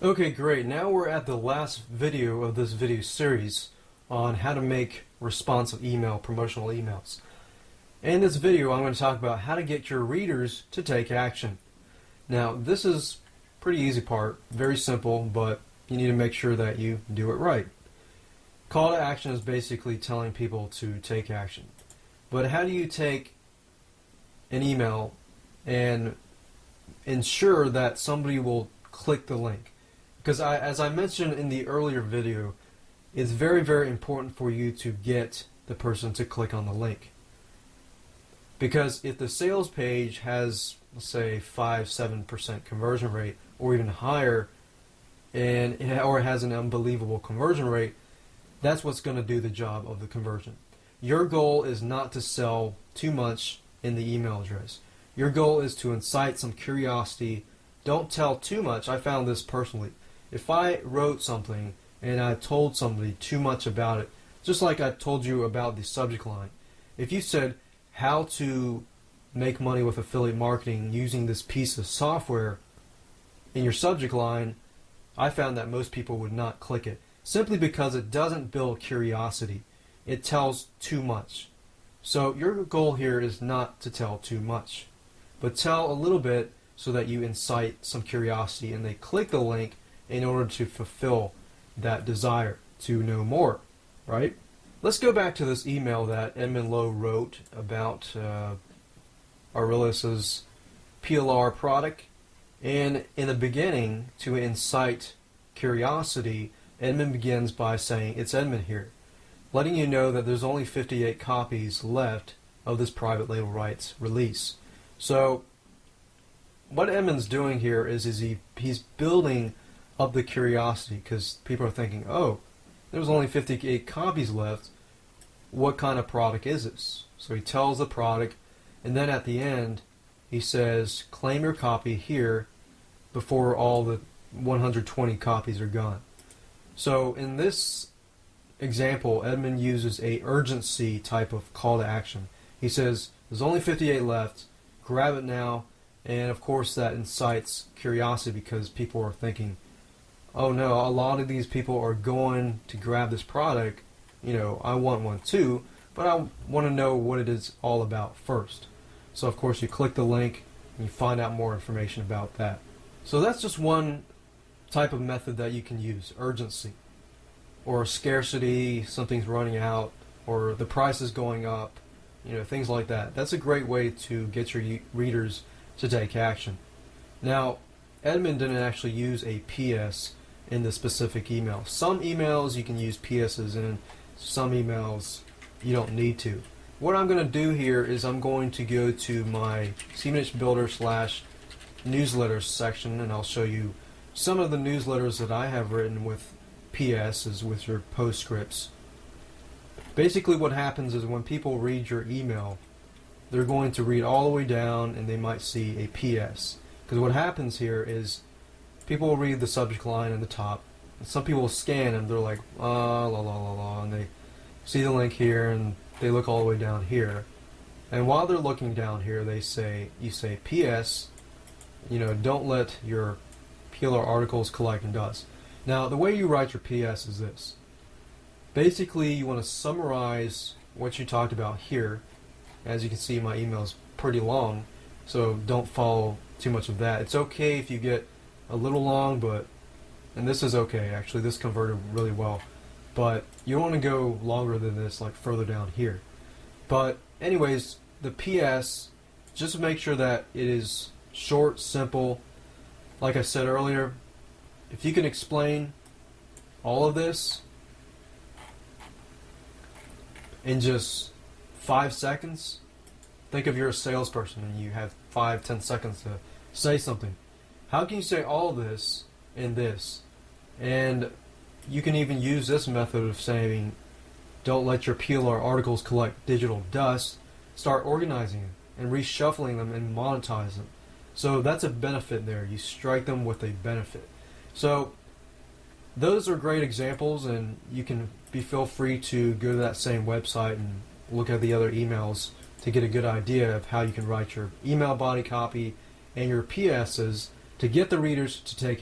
Okay, great. Now we're at the last video of this video series on how to make responsive email, promotional emails. In this video, I'm going to talk about how to get your readers to take action. Now, this is pretty easy part, very simple, but you need to make sure that you do it right. Call to action is basically telling people to take action. But how do you take an email and ensure that somebody will click the link? Because as I mentioned in the earlier video, it's very, very important for you to get the person to click on the link. Because if the sales page has, let's say, 5-7% conversion rate, or even higher, or it has an unbelievable conversion rate, that's what's going to do the job of the conversion. Your goal is not to sell too much in the email address. Your goal is to incite some curiosity. Don't tell too much. I found this personally. If I wrote something and I told somebody too much about it, just like I told you about the subject line, if you said how to make money with affiliate marketing using this piece of software in your subject line, I found that most people would not click it, simply because it doesn't build curiosity. It tells too much. So your goal here is not to tell too much, but tell a little bit so that you incite some curiosity and they click the link in order to fulfill that desire to know more, right? Let's go back to this email that Edmund Lowe wrote about Aurelius's PLR product. And in the beginning, to incite curiosity, Edmund begins by saying, "It's Edmund here," letting you know that there's only 58 copies left of this private label rights release. So what Edmund's doing here is he's building up the curiosity, because people are thinking, oh, there's only 58 copies left. What kind of product is this? So he tells the product, and then at the end, he says, claim your copy here before all the 120 copies are gone. So in this example, Edmund uses a urgency type of call to action. He says, there's only 58 left, grab it now, and of course that incites curiosity because people are thinking, oh no, a lot of these people are going to grab this product, I want one too, but I want to know what it is all about first. So of course you click the link and you find out more information about that. So that's just one type of method that you can use, urgency, or scarcity, something's running out, or the price is going up, things like that. That's a great way to get your readers to take action. Now, Edmund didn't actually use a PS in the specific email. Some emails you can use PSs in, some emails you don't need to. What I'm going to do here is I'm going to go to my CMNICH Builder / newsletters section, and I'll show you some of the newsletters that I have written with PSs, with your postscripts. Basically what happens is when people read your email, they're going to read all the way down and they might see a PS. Because what happens here is people will read the subject line in the top, and some people will scan and they're like, la la la la, and they see the link here and they look all the way down here. And while they're looking down here, you say PS, don't let your PLR articles collect and dust. Now, the way you write your PS is this. Basically, you want to summarize what you talked about here. As you can see, my email is pretty long, so don't follow too much of that. It's okay if you get a little long, and this is okay, actually, this converted really well. But you don't want to go longer than this, like further down here. But anyways, the PS, just make sure that it is short, simple. Like I said earlier, if you can explain all of this in just 5 seconds, think if you're a salesperson and you have 5-10 seconds to say something. How can you say all of this in this? And you can even use this method of saying, don't let your PLR articles collect digital dust. Start organizing them and reshuffling them and monetize them. So that's a benefit there. You strike them with a benefit. So those are great examples, and you can feel free to go to that same website and look at the other emails to get a good idea of how you can write your email body copy and your PSs to get the readers to take